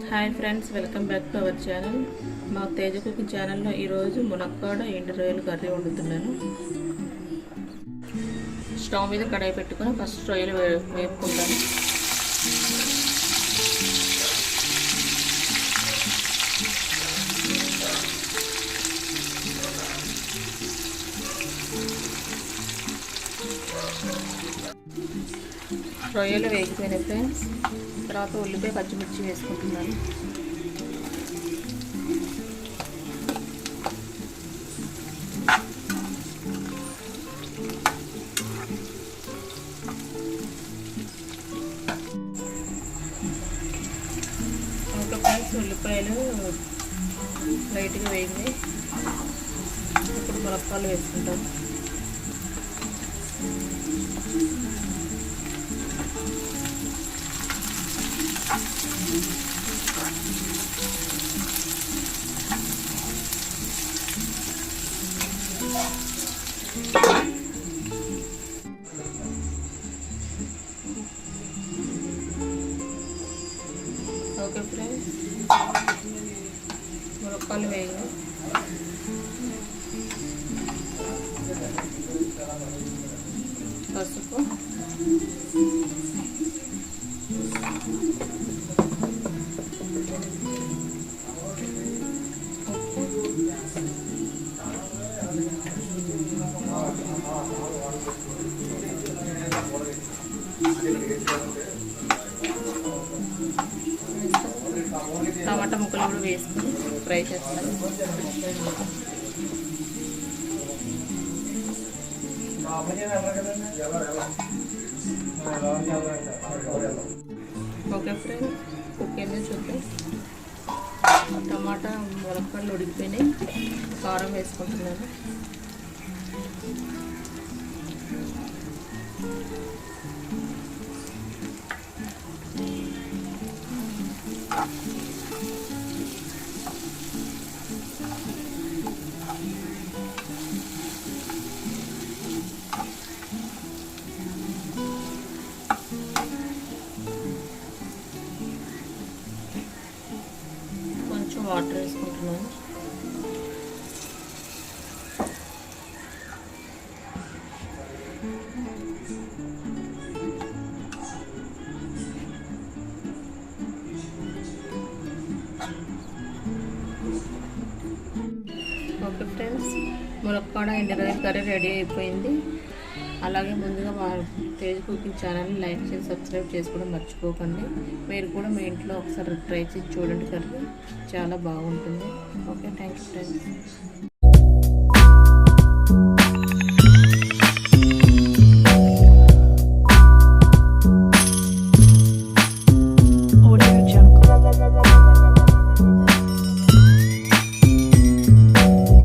Hi friends, welcome back to our channel. మా Teja cooking ఛానల్లో ఈరోజు మునక్కాడ ఎండు రొయ్యలు కర్రీ వండుతున్నాను. స్టవ్ మీద కడాయి పెట్టుకొని ఫస్ట్ రొయ్యలు వేపుకుంటాను. రొయ్యలు వేగిపోయినాయి ఫ్రెండ్స్. తర్వాత ఉల్లిపాయ పచ్చిమిర్చి వేసుకుంటున్నాను. ఒక ఫ్రెండ్స్ ఉల్లిపాయలు లైట్గా వేగినాయి. ఇప్పుడు మునక్కాయలు వేసుకుంటాను. ఓకే ఫ్రెండ్స్, మునక్కాయలు వేయాలి. పసుపు, టమాటా ముక్కలు కూడా వేసుకుని ఫ్రై చేస్తాను. ఓకే ఫ్రెండ్స్, కుక్కర్ని చూద్దాం. టమాటా మునక్కాడలు ఉడికిపోయినాయి. కారం వేసుకుంటున్నాను. కొంచెం వాటర్ వేసుకుంటున్నాను. ఓకే ఫ్రెండ్స్, మునక్కాడ ఎండు రొయ్యల కర్రీ రెడీ అయిపోయింది. అలాగే ముందుగా మా తేజ్ కుకింగ్ ఛానల్ని లైక్ చేసి సబ్స్క్రైబ్ చేసుకోవడం మర్చిపోకండి. మీరు కూడా మీ ఇంట్లో ఒకసారి ట్రై చేసి చూడండి. కర్రీ చాలా బాగుంటుంది. Okay, thank you friends.